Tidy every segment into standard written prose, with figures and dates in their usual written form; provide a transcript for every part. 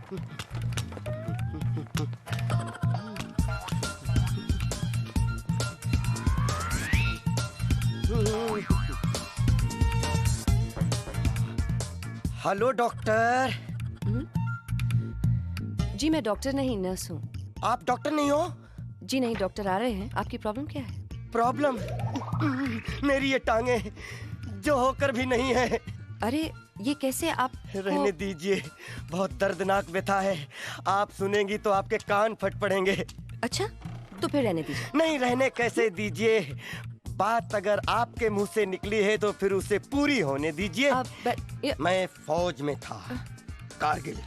Hello doctor. जी मैं doctor नहीं, nurse हूँ। आप डॉक्टर नहीं हो? जी नहीं, डॉक्टर आ रहे हैं। आपकी प्रॉब्लम क्या है? प्रॉब्लम? मेरी ये टांगे जो होकर भी नहीं है। अरे ये कैसे? आप रहने दीजिए, बहुत दर्दनाक व्यथा है। आप सुनेंगी तो आपके कान फट पड़ेंगे। अच्छा तो फिर रहने दीजिए। नहीं, रहने कैसे दीजिए? बात अगर आपके मुंह से निकली है तो फिर उसे पूरी होने दीजिए। मैं फौज में था, Kargil.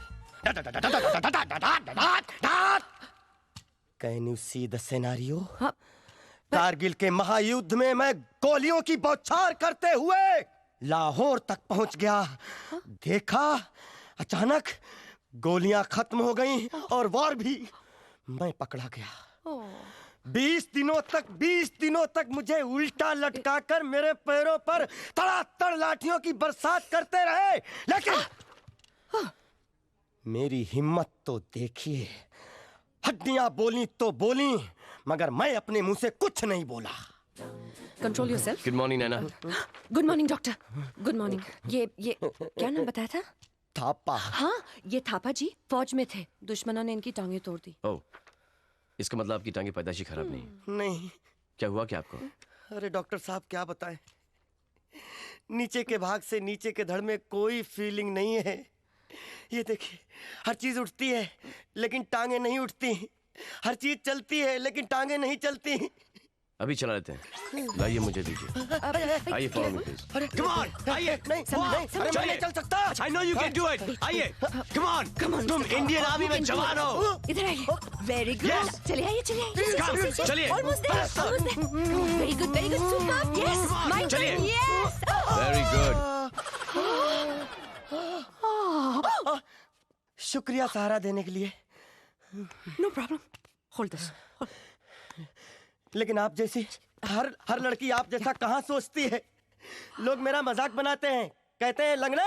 Can you see the scenario? Kargil के महायुद्ध में मैं गोलियों की बौछार करते हुए लाहौर तक पहुंच गया। देखा, अचानक गोलियां खत्म हो गईं और वॉर भी। मैं पकड़ा गया। 20 दिनों तक मुझे उल्टा लटकाकर मेरे पैरों पर तड़ातड़ लाठियों की बरसात करते रहे। लेकिन मेरी हिम्मत तो देखिए। हड्डियां बोली तो बोली, मगर मैं अपने मुंह से कुछ नहीं बोला। Control yourself. Good morning Naina. Good morning doctor. Good morning. ये क्या नाम बताया था? थापा। हाँ, ये थापा जी फौज में थे। दुश्मनों ने इनकी टांगें तोड़ दी। ओह, इसका मतलब आपकी टांगे पैदाशी खराब नहीं? नहीं। क्या हुआ क्या आपको? अरे डॉक्टर साहब क्या बताएं, नीचे के भाग से नीचे के धड़ में कोई फीलिंग नहीं है। ये देखिए, हर चीज उठती है लेकिन टांगे नहीं उठती। हर चीज चलती है लेकिन टांगे नहीं चलती। अभी चला लेते हैं। लाइए मुझे दीजिए। आइए follow me please. Come on, आइए। नहीं, अरे मैं नहीं चल सकता। I know you can do it. आइए, कम ऑन। तुम इंडियन आर्मी में जवान हो। इधर आइए। Very good. चलिए आइए, चलिए। चलिए। Almost there. Very good, super. Yes, my चलिए। यस। Very good. शुक्रिया सहारा देने के लिए। No problem. Hold this. लेकिन आप जैसी हर लड़की आप जैसा कहाँ सोचती है। लोग मेरा मजाक बनाते हैं, कहते हैं लंगड़े,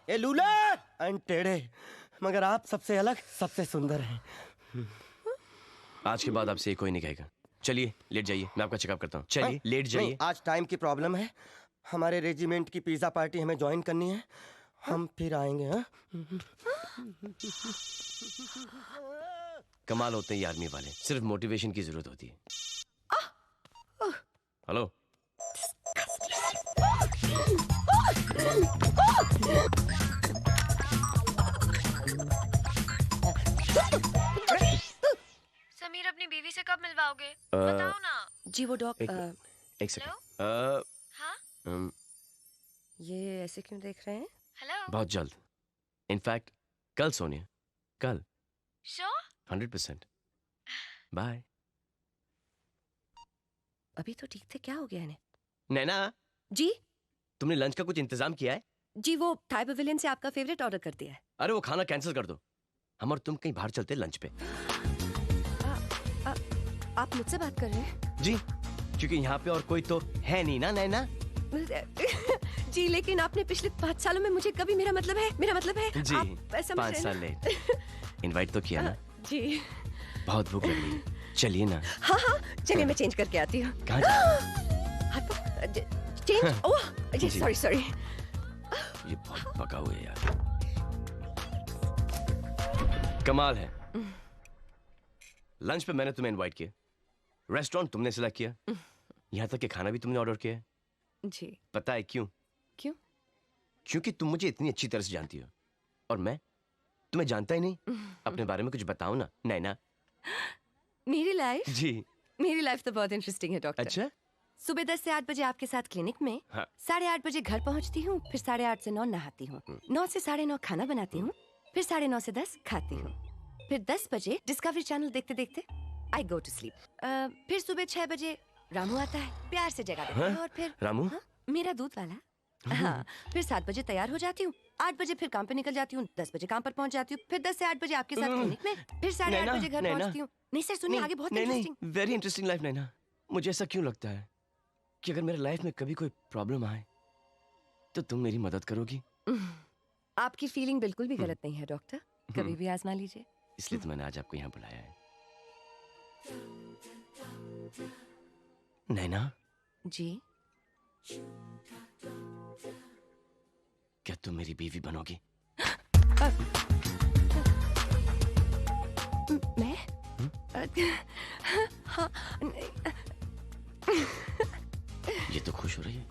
ये लूले, टेढ़े, मगर आप सबसे अलग, सबसे सुंदर हैं। आज के बाद आपसे ये कोई नहीं कहेगा। चलिए लेट जाइए, मैं आपका चेकअप करता हूँ। चलिए लेट जाइए। आज टाइम की प्रॉब्लम है। हमारे रेजिमेंट की पिज्जा पार्टी हमें ज्वाइन करनी है। हम फिर आएंगे। हाँ, कमाल होते हैं ये आर्मी वाले, सिर्फ मोटिवेशन की जरूरत होती है। हेलो। समीर अपनी बीवी से कब मिलवाओगे? बताओ ना। जी वो एक सेकंड। हाँ? ये ऐसे क्यों देख रहे हैं? हेलो। बहुत जल्द, इनफैक्ट कल सोनिया, कल। श्योर? 100%। बाय। अभी तो ठीक थे, क्या हो गया इन्हें? नैना जी तुमने लंच का कुछ इंतजाम किया है? जी वो थाई पवेलियन से आपका फेवरेट ऑर्डर कर दिया है। अरे वो खाना कैंसिल कर दो, हम और तुम कहीं बाहर चलते लंच पे। आप मुझसे बात कर रहे हैं? जी, क्योंकि यहाँ पे और कोई तो है नहीं ना नैना। जी लेकिन आपने पिछले 5 सालों में मुझे कभी मेरा मतलब है जी, आप समझ 5 साल लेट। इनवाइट तो किया ना। जी बहुत भूख लग रही है, चलिए ना। हाँ चलिए, मैं चेंज करके आती हूँ। कहाँ चेंज? ओह जी सॉरी। ये बहुत पका हुआ है यार, कमाल है। लंच पे मैंने तुम्हें इनवाइट किया, रेस्टोरेंट तुमने सिलेक्ट किया, यहाँ तक कि खाना भी तुमने ऑर्डर किया है। जी पता है क्यों? क्योंकि तुम मुझे इतनी अच्छी तरह से जानती हो और मैं तुम्हें जानता ही नहीं। अपने बारे में कुछ बताओ ना नैना। मेरी लाइफ? जी मेरी लाइफ तो बहुत इंटरेस्टिंग है डॉक्टर। अच्छा। सुबह 10 से 8 बजे आपके साथ क्लिनिक में, हाँ। 8:30 बजे घर पहुंचती हूँ, फिर 8:30 से 9 नहाती हूँ, 9 से 9:30 खाना बनाती हूँ, फिर 9:30 से 10 खाती हूँ, फिर 10 बजे डिस्कवरी चैनल देखते देखते आई गो टू स्लीप। फिर सुबह 6 बजे रामू आता है, प्यार से जगा देता है और फिर रामू? हाँ, मेरा दूध वाला। हाँ, फिर 7 बजे तैयार हो जाती हूँ, 8 बजे फिर काम पे निकल जाती हूँ, 10 बजे काम पर पहुँच जाती हूँ, फिर 10 से 8 बजे आपके साथ क्लिनिक में, फिर 8:30 बजे घर पहुँचती हूँ। नहीं सर सुनिए, आगे बहुत इंटरेस्टिंग। वेरी इंटरेस्टिंग लाइफ नैना। मुझे ऐसा क्यों लगता है कि अगर मेरे लाइफ में कभी कोई प्रॉब्लम आए तो तुम मेरी मदद करोगी। आपकी फीलिंग बिल्कुल भी गलत नहीं है डॉक्टर। कभी भी आजमा लीजिए। इसलिए तो मैंने आज आपको यहाँ बुलाया है। नैना, जी। क्या तुम मेरी बीवी बनोगी? मैं? हाँ। ये तो खुश हो रही है।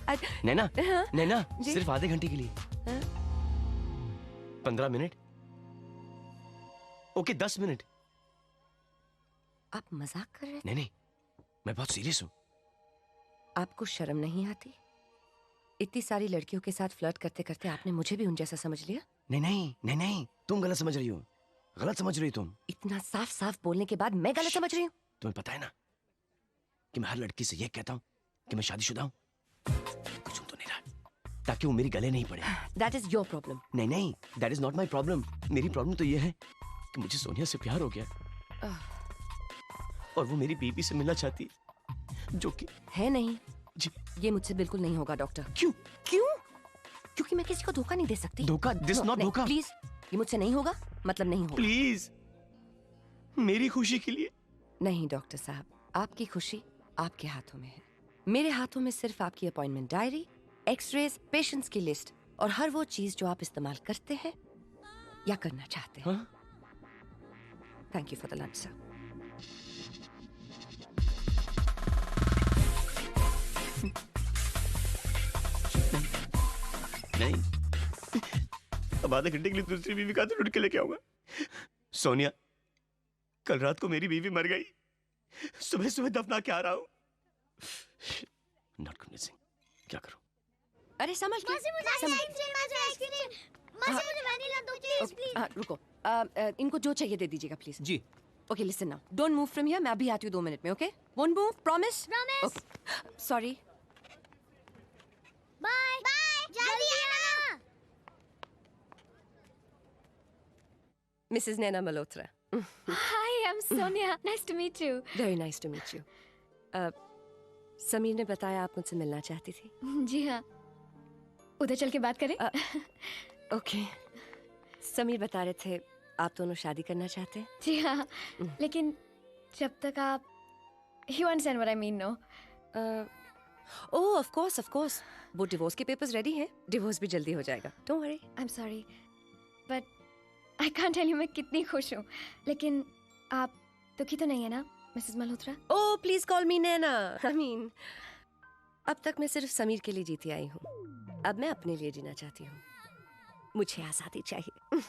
अ- नैना, हाँ? नैना, जी? सिर्फ आधे घंटे के लिए। हाँ? 15 मिनट? Okay, 10 minute. आप मजाक कर रहे हैं? नहीं नहीं, मैं बहुत सीरियस हूँ। आपको शर्म नहीं आती? इतनी सारी लड़कियों के साथ फ्लर्ट करते करते आपने मुझे भी उन जैसा समझ लिया? नहीं नहीं नहीं नहीं, तुम गलत समझ रही हो। गलत समझ रही हो तुम। इतना साफ साफ बोलने के बाद मैं गलत समझ रही हूँ? तुम्हें पता है ना कि मैं हर लड़की से ये कहता हूँ कि मैं शादीशुदा हूँ। कुछ सुन तो नहीं रहा, ताकि वो मेरी गले नहीं पड़े। That is your problem. नहीं नहीं, that is not my problem. मेरी प्रॉब्लम तो ये है कि मुझे सोनिया से प्यार हो गया और वो मेरी बीबी से मिलना चाहती है, जो कि है नहीं। जी। ये मुझसे बिल्कुल नहीं होगा डॉक्टर। क्यों? क्यों? क्योंकि मैं किसी को धोखा नहीं दे सकती। धोखा? दिस नॉट धोखा। प्लीज, ये मुझसे नहीं होगा, मतलब नहीं होगा। प्लीज, मेरी खुशी के लिए। नहीं डॉक्टर साहब, आपकी खुशी आपके हाथों में है। मेरे हाथों में सिर्फ आपकी अपॉइंटमेंट डायरी, एक्सरेज, पेशेंट्स की लिस्ट और हर वो चीज जो आप इस्तेमाल करते हैं या करना चाहते हैं। Thank you for the lunch sir. नहीं, अब आधे घंटे के लिए दूसरी बीवी का तो ढूंढ के लेके आऊंगा। सोनिया, कल रात को मेरी बीवी मर गई, सुबह सुबह दफना के आ रहा हूँ। नॉट कन्विंसिंग, क्या करूं? अरे समझ के रुको। इनको जो चाहिए दे दीजिएगा प्लीज। जी। Okay listen now, don't move from here. मैं अभी आती हूँ 2 मिनट में। Okay, won't move, promise? Sorry. Bye bye, जल्दी आना। Mrs Naina Malhotra. Hi, I'm Sonia. Nice to meet you. Very nice to meet you. Sameer ने बताया आप मुझसे मिलना चाहती थी। जी हाँ, उधर चल के बात करें? ओके। समीर बता रहे थे आप दोनों शादी करना चाहते हैं। जी हाँ, लेकिन जब तक आप You understand what I mean, no? Oh of course वो डिवोर्स के पेपर्स रेडी हैं। डिवोर्स भी जल्दी हो जाएगा, don't worry. I'm sorry, but I can't tell you मैं कितनी खुश हूँ। लेकिन आप दुखी तो नहीं है ना, Mrs Malhotra? Oh please call me Naina. I mean, अब तक मैं सिर्फ समीर के लिए जीती आई हूँ, अब मैं अपने लिए जीना चाहती हूँ। मुझे आज़ादी चाहिए।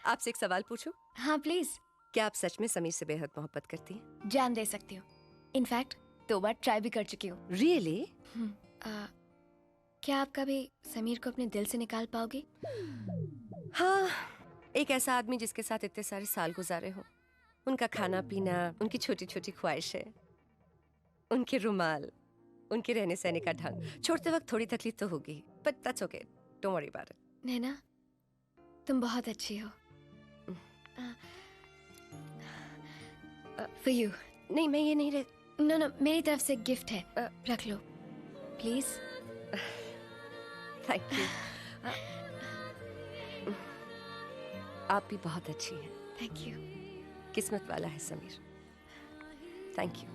आपसे एक सवाल पूछूं? हाँ प्लीज। क्या आप सच में समीर से बेहद मोहब्बत करती हैं? जान दे सकती हूँ। इनफैक्ट 2 बार ट्राई भी कर चुकी हूँ। रियली? क्या आप कभी समीर को अपने दिल से निकाल पाओगी? हाँ, एक ऐसा आदमी जिसके साथ इतने सारे साल गुजारे हो, उनका खाना पीना, उनकी छोटी छोटी ख्वाहिशें, उनके रुमाल, उनके रहने सहने का ढंग। छोड़ते वक्त थोड़ी तकलीफ तो होगी, but that's okay, don't worry about it. Naina, तुम बहुत अच्छी हो। For you. नहीं, मैं ये नहीं नो नो, मेरी तरफ से गिफ्ट है, रख लो प्लीज। Thank you. आप भी बहुत अच्छी हैं। Thank you. किस्मत वाला है समीर। Thank you.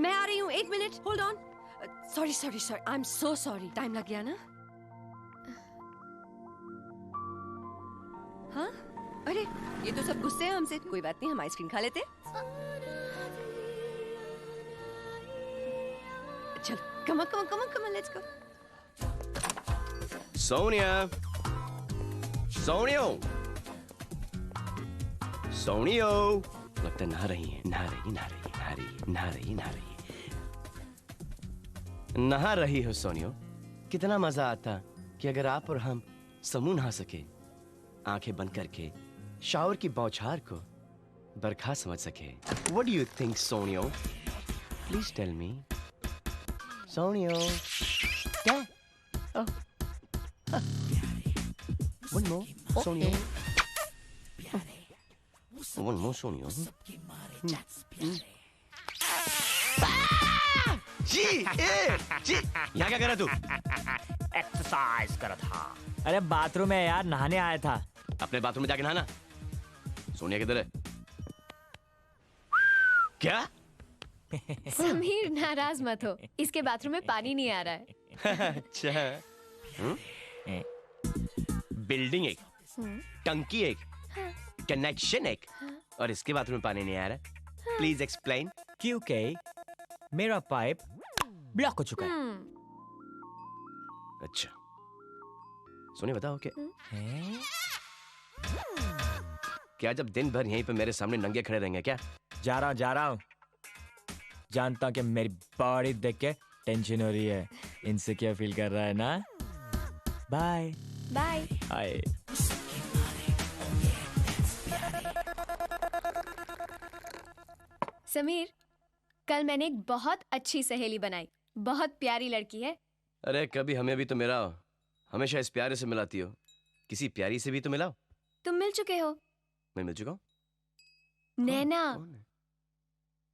मैं आ रही हूँ, 1 minute, hold on. Sorry, I am so sorry. Time लग गया ना? हाँ, अरे ये तो सब गुस्से हैं हमसे। कोई बात नहीं, हम आइसक्रीम खा लेते। चल, come on, let's go. Sonia, सोनियो, सोनियो। लगता है नहा रही है, नहा रही हो सोनियो। कितना मजा आता कि अगर आप और हम समूह नहा सके, आंखें बंद करके शावर की बौछार को बरखा समझ सके। What do you think, सोनियो? Please tell me. सोनियो, क्या? One more, सोनियो। One more, सोनियो। जी यहाँ क्या कर रहा तू? एक्सरसाइज कर था। अरे बाथरूम में यार, नहाने आया था। अपने बाथरूम में जाके नहाना। सोनिया किधर है? क्या? समीर नाराज मत हो, इसके बाथरूम में पानी नहीं आ रहा है। अच्छा। बिल्डिंग एक, टंकी एक, कनेक्शन एक, और इसके बाथरूम में पानी नहीं आ रहा। Please explain. क्योंकि मेरा पाइप ब्लॉक हो चुका है। अच्छा सोनिया बताओ क्या जब दिन भर यहीं पे मेरे सामने नंगे खड़े रहेंगे क्या? जा रहा हूँ। जानता हूँ कि मेरी बॉडी देख के टेंशन हो रही है, इनसिक्योर फील कर रहा है ना। Bye bye. हाय। समीर, कल मैंने एक बहुत अच्छी सहेली बनाई, बहुत प्यारी लड़की है। अरे कभी हमें भी तो मिलाओ, हमेशा इस प्यारे से मिलाती हो, किसी प्यारी से भी तो मिलाओ। तुम मिल चुके हो। मैं मिल चुका हूँ। नैना। कौन है?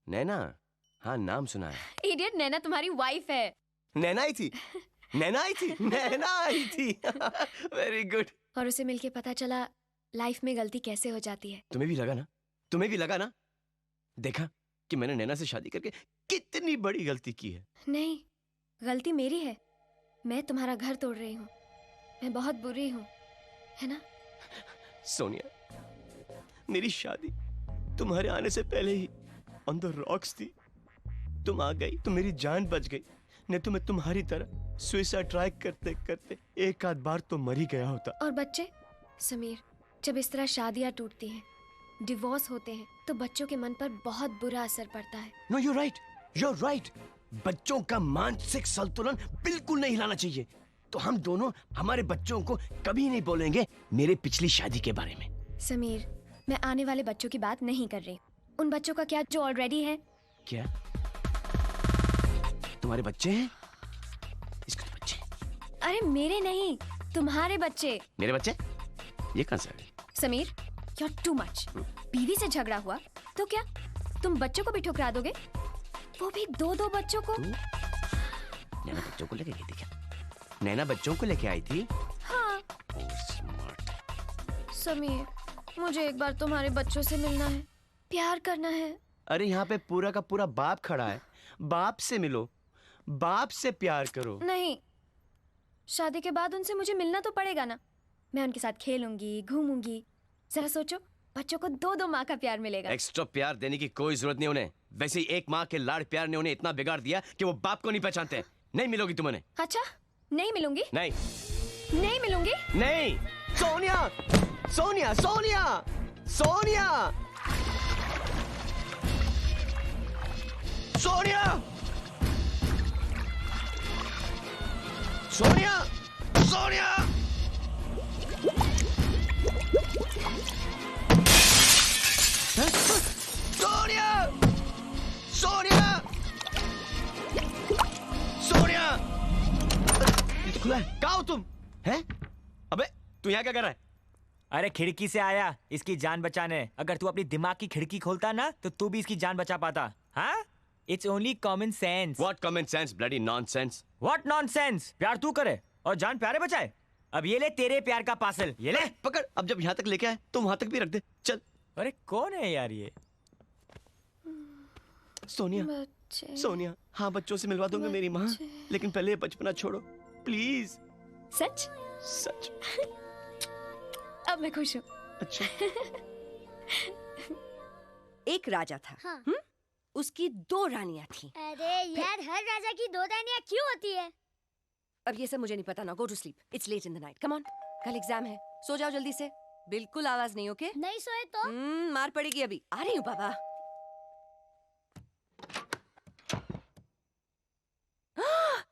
नैना? हाँ नाम सुना है। इडियट, नैना तुम्हारी वाइफ है। नैना आई थी। नैना आई थी। Very good. और उसे मिलके पता चला लाइफ में गलती कैसे हो जाती है। तुम्हें भी लगा ना? देखा कि मैंने नैना से शादी करके कितनी बड़ी गलती की है। नहीं, गलती मेरी है। मैं तुम्हारा घर तोड़ रही हूँ। मैं बहुत बुरी हूँ, है ना? सोनिया, मेरी शादी तुम्हारे आने से पहले ही ऑन द रॉक्स थी। तुम आ गई तो मेरी जान बच गई, नहीं तो मैं तुम्हारी तरह सुसाइड ट्राई करते करते एक आध बार तो मर ही गया होता। और बच्चे? समीर, जब इस तरह शादियां टूटती हैं, डिवोर्स होते हैं, तो बच्चों के मन पर बहुत बुरा असर पड़ता है। No you right. बच्चों का मानसिक संतुलन बिल्कुल नहीं हिलाना चाहिए। तो हम दोनों हमारे बच्चों को कभी नहीं बोलेंगे मेरे पिछली शादी के बारे में। समीर, मैं आने वाले बच्चों की बात नहीं कर रही। उन बच्चों का क्या जो ऑलरेडी है। क्या तुम्हारे बच्चे हैं? इसके तो बच्चे? अरे मेरे नहीं, तुम्हारे बच्चे। मेरे बच्चे? ये कहाँ से आ गए? Sameer, you're too much। बीवी से झगड़ा हुआ तो क्या तुम बच्चों को भी ठुकरा दोगे? वो भी दो बच्चों को। नैना बच्चों को लेके गई थी क्या? नैना बच्चों को लेके आई थी? हाँ। स्मार्ट। समीर, मुझे एक बार तुम्हारे बच्चों से मिलना है, प्यार करना है। अरे यहाँ पे पूरा का पूरा बाप खड़ा है, बाप से मिलो, बाप से प्यार करो। नहीं, शादी के बाद उनसे मुझे मिलना तो पड़ेगा ना। मैं उनके साथ खेलूंगी, घूमूंगी। जरा सोचो, बच्चों को दो माँ का प्यार मिलेगा। एक्स्ट्रा प्यार देने की कोई जरूरत नहीं उन्हें। वैसे ही एक माँ के लाड़ प्यार ने उन्हें इतना बिगाड़ दिया कि वो बाप को नहीं पहचानते। नहीं मिलोगी तुम उन्हें। अच्छा, नहीं मिलूंगी। नहीं मिलूंगी। नहीं। सोनिया, सोनिया, सोनिया, सोनिया, सोनिया, सोनिया, सोनिया। सोनिया, सोनिया, सोनिया। ये तो खुला है। कहाँ हो तुम? हैं? अबे तू यहाँ क्या कर रहा है? अरे खिड़की से आया इसकी जान बचाने। अगर तू अपनी दिमाग की खिड़की खोलता ना तो तू भी इसकी जान बचा पाता। हाँ? It's only common sense. What common sense? Bloody nonsense. What nonsense? प्यार तू करे और जान प्यारे बचाए। अब ये ले तेरे प्यार का पार्सल, ये ले। पकड़। अब जब यहाँ तक लेके आए तो वहां तक भी रख दे। चल। अरे कौन है यार ये? सोनिया, बच्चे। सोनिया, हाँ बच्चों से मिलवा दूंगा मेरी माँ, लेकिन पहले ये बचपना छोड़ो प्लीज। सच? सच। अब मैं खुश हूँ। अच्छा। एक राजा था। हाँ। उसकी 2 रानियां थी। अरे यार, हर राजा की 2 रानियां क्यों होती है? अब ये सब मुझे नहीं पता ना। Go to sleep, it's late in the night. Come on, कल एग्जाम है, सो जाओ जल्दी से। बिल्कुल आवाज नहीं, ओके? नहीं सोए तो? मार पड़ेगी अभी। आ रही हूँ बाबा।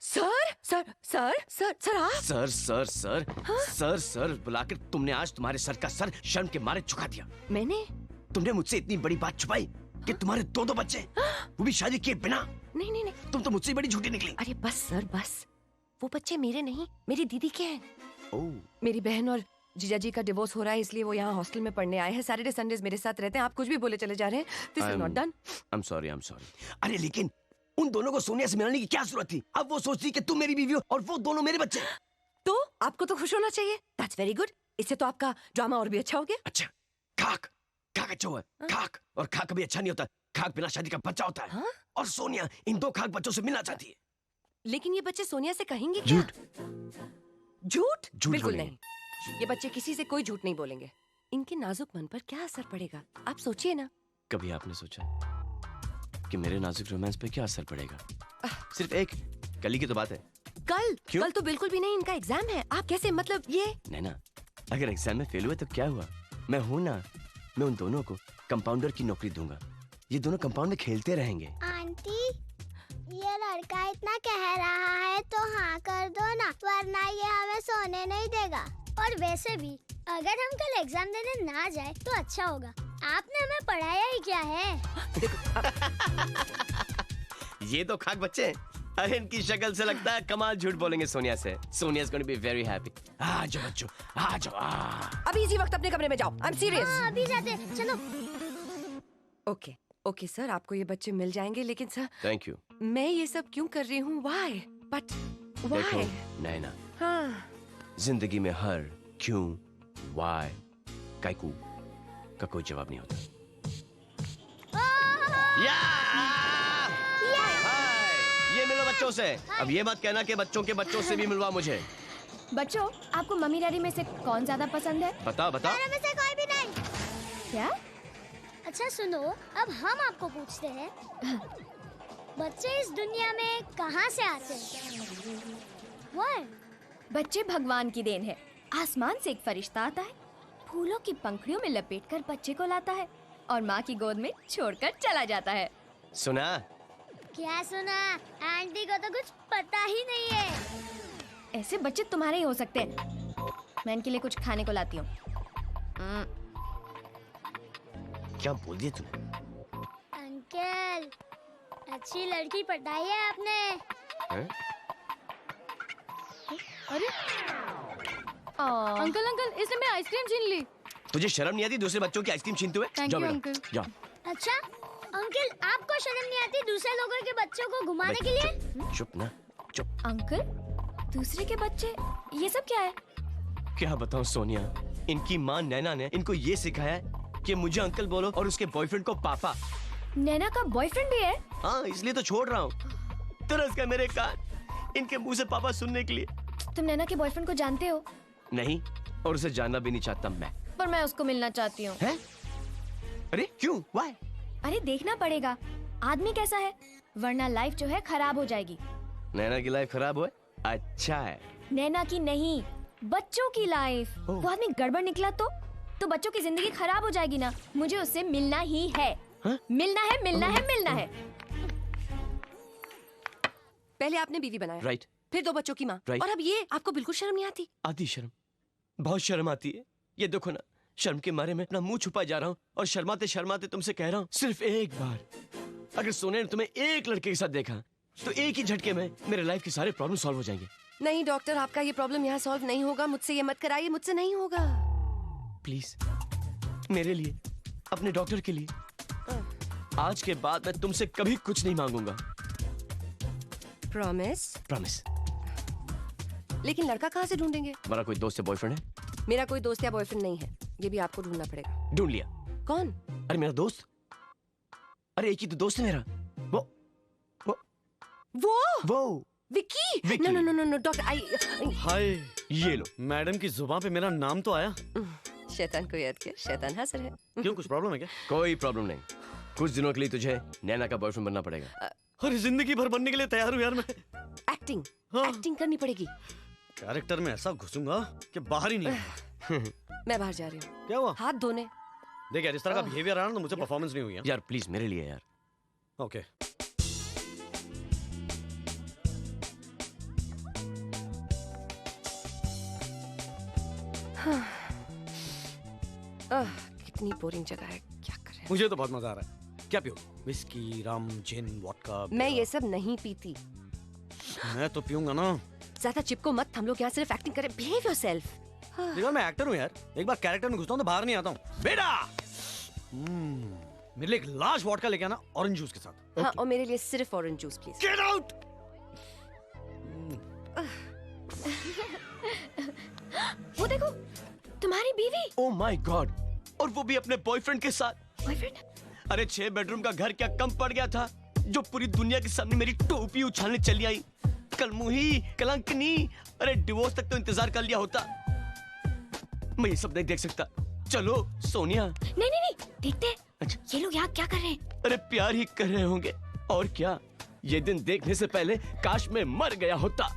सर आप? सर बुलाकर तुमने आज तुम्हारे सर का सर शर्म के मारे झुका दिया। मैंने? तुमने मुझसे इतनी बड़ी बात छुपाई कि तुम्हारे 2 बच्चे, वो भी शादी किए बिना। नहीं। तुम तो मुझसे बड़ी झूठी निकली। अरे बस सर बस, वो बच्चे मेरे नहीं, मेरी दीदी के हैं। ओह। मेरी बहन और जीजा जी का डिवोर्स हो रहा है, इसलिए वो यहाँ हॉस्टल में पढ़ने आए हैं। सैटरडे संडेज मेरे साथ रहते हैं। आप कुछ भी बोले चले जा रहे हैं। This is not done. I'm sorry. अरे लेकिन उन दोनों को सोनिया से मिलाने की क्या जरूरत थी? अब वो सोचती कि तुम मेरी बीवी हो और वो दोनों मेरे बच्चे। तो आपको तो खुश होना चाहिए। That's very good. इससे तो आपका ड्रामा और भी अच्छा हो गया। अच्छा, खाक खाक अच्छा हुआ। खाक और खाक कभी अच्छा नहीं होता। खाक बिना शादी का बच्चा होता है। हाँ? और सोनिया इन दो खाक बच्चों से मिलना चाहती है। लेकिन ये बच्चे सोनिया से कहेंगे क्या? झूठ। झूठ? झूठ बिल्कुल बोलेंगे। नहीं। ये बच्चे किसी से कोई झूठ नहीं बोलेंगे। इनके नाजुक मन पर क्या असर पड़ेगा, आप सोचिए ना। कभी आपने सोचा कि मेरे नाजुक रोमांस पे क्या असर पड़ेगा? सिर्फ एक कल ही की तो बात है। कल? क्यों? कल तो बिल्कुल भी नहीं, इनका एग्जाम है। आप कैसे, मतलब ये? नैना, अगर एग्जाम में फेल हुए तो क्या हुआ? मैं हूं ना। मैं उन दोनों को कंपाउंडर की नौकरी दूंगा। ये दोनों कंपाउंड में खेलते रहेंगे। आंटी, ये लड़का इतना कह रहा है तो हाँ कर दो ना, वरना ये हमें सोने नहीं देगा। और वैसे भी अगर हम कल एग्जाम देने ना जाए तो अच्छा होगा। आपने हमें पढ़ाया ही क्या है? ये तो खाक बच्चे हैं। अरे इनकी शक्ल से लगता है कमाल झूठ बोलेंगे सोनिया से। Sonia is going to be very happy. आ जाओ बच्चों, आ जाओ। अभी इसी वक्त अपने कमरे में जाओ। I am serious. हाँ, अभी जाते, चलो। ओके ओके सर, आपको ये बच्चे मिल जाएंगे, लेकिन सर थैंक यू। मैं ये सब क्यों कर रही हूँ? व्हाई? बट देखो व्हाई? नैना, हाँ, जिंदगी में हर क्यों, व्हाई, काइकू का कोई जवाब नहीं होता। या! हाय! ये मिलो बच्चों से। अब ये मत कहना कि बच्चों के बच्चों से भी मिलवा मुझे। बच्चों, आपको मम्मी डैडी में से कौन ज्यादा पसंद है? बता बता। मेरे में से कोई भी नहीं। क्या? अच्छा सुनो, अब हम आपको पूछते हैं, बच्चे इस दुनिया में कहाँ से आते हैं? Why? बच्चे भगवान की देन है। आसमान से एक फरिश्ता आता है, फूलों की पंखुड़ियों में लपेटकर बच्चे को लाता है और माँ की गोद में छोड़कर चला जाता है। सुना? क्या सुना? आंटी को तो कुछ पता ही नहीं है। ऐसे बच्चे तुम्हारे ही हो सकते हैं। मैं इनके लिए कुछ खाने को लाती हूँ। क्या बोल दिया तू? अंकल, अच्छी लड़की पटाई है आपने। हैं? अरे अंकल अंकल, इसने मेरी आइसक्रीम छीन ली। तुझे शर्म नहीं आती दूसरे बच्चों की आइसक्रीम छीनते हुए? Thank जाओ you, बेटा, uncle. जाओ। अच्छा अंकल, आपको शर्म नहीं आती दूसरे लोगों के बच्चों को घुमाने के लिए? चुप ना, चुप। अंकल, दूसरे के बच्चे, ये सब क्या है? क्या बताऊं सोनिया, इनकी माँ नैना ने इनको ये सिखाया है कि मुझे अंकल बोलो और उसके बॉयफ्रेंड को पापा। नैना का बॉयफ्रेंड भी है? हाँ, इसलिए तो छोड़ रहा हूँ। तरस गए मेरे कान इनके मुंह से पापा सुनने के लिए। तुम नैना के बॉयफ्रेंड को जानते हो? नहीं, और उसे जानना भी नहीं चाहता मैं। पर मैं उसको मिलना चाहती हूँ। हैं? अरे क्यों? Why? अरे देखना पड़ेगा आदमी कैसा है, वरना लाइफ जो है खराब हो जाएगी। नैना की लाइफ खराब हुआ? अच्छा है। नैना की नहीं, बच्चों की लाइफ। वो आदमी गड़बड़ निकला तो बच्चों की जिंदगी खराब हो जाएगी ना। मुझे उससे मिलना ही है। हाँ? मिलना है, मिलना है, मिलना है। पहले आपने बीवी बनाया, राइट। फिर दो बच्चों की माँ, Right. और अब ये, आपको बिल्कुल शर्म नहीं आती? आती शर्म, बहुत शर्म आती है। ये देखो ना, शर्म के मारे मैं अपना मुंह छुपा जा रहा हूँ और शर्माते शर्माते तुमसे कह रहा हूँ, सिर्फ एक बार अगर सोने ने तुम्हें एक लड़के के साथ देखा तो एक ही झटके में मेरे लाइफ के सारे प्रॉब्लम सॉल्व हो जाएंगे। नहीं डॉक्टर, आपका ये प्रॉब्लम यहाँ सॉल्व नहीं होगा। मुझसे ये मत कराइए, मुझसे नहीं होगा। प्लीज, मेरे लिए, अपने डॉक्टर के लिए, आज के बाद मैं तुमसे कभी कुछ नहीं मांगूंगा। प्रॉमिस? प्रॉमिस। लेकिन लड़का कहाँ से ढूंढेंगे? तुम्हारा कोई दोस्त या बॉयफ्रेंड है? मेरा कोई दोस्त या बॉयफ्रेंड नहीं है, ये भी आपको ढूंढना पड़ेगा। ढूंढ लिया। कौन? अरे मेरा दोस्त, अरे एक ही तो दोस्त है मेरा, वो Vicky. Vicky. No no no no doctor, I hi, ये लो। मैडम की जुबान पे मेरा नाम तो आया। शैतान को याद किया, शैतान हंस रहे हैं। क्यों, कुछ प्रॉब्लम है क्या? कोई प्रॉब्लम नहीं, कुछ दिनों के लिए तुझे नैना का बॉयफ्रेंड बनना पड़ेगा। अरे जिंदगी भर बनने के लिए तैयार हूँ यार मैं। एक्टिंग, हाँ। एक्टिंग करनी पड़ेगी। कैरेक्टर में ऐसा घुसूंगा कि बाहर ही नहीं आऊंगा। मैं बाहर जा रही हूँ, क्या हुआ? हाथ धोने। देख यार, इस तरह का बिहेवियर आना तो मुझे परफॉर्मेंस नहीं हुई है। यार प्लीज मेरे लिए यार। ओके। कितनी बोरिंग जगह है, क्या करें। मुझे तो बहुत मजा आ रहा है। क्या पियो? विस्की, रम, जिन, वोडका? मैं ये सब नहीं पीती। मैं तो पीऊंगा ना। ज्यादा चिपको मत, हम लोग यहाँ सिर्फ एक्टिंग करें। Behave yourself. देखो मैं एक्टर हूँ यार, एक बार कैरेक्टर में घुसता हूँ तो बाहर नहीं आता हूँ। बेटा, मेरे लिए एक लार्ज वोडका लेके आना ऑरेंज जूस के साथ। हाँ, और मेरे लिए सिर्फ orange juice please. Get out. वो देखो, तुम्हारी बीवी। ओह माय गॉड, और वो भी अपने बॉयफ्रेंड के साथ। बॉयफ्रेंड? अरे 6 बेडरूम का घर क्या कम पड़ गया था जो पूरी दुनिया के सामने मेरी टोपी उछालने चली आई। कलमुही, कलंकनी, अरे डिवोर्स तक तो इंतजार कर लिया होता। मैं ये सब नहीं देख सकता। चलो सोनिया। नहीं नहीं नहीं, देखते हैं। अच्छा। ये लोग यहाँ क्या कर रहे हैं? अरे प्यार ही कर रहे होंगे और क्या। ये दिन देखने से पहले काश मैं मर गया होता।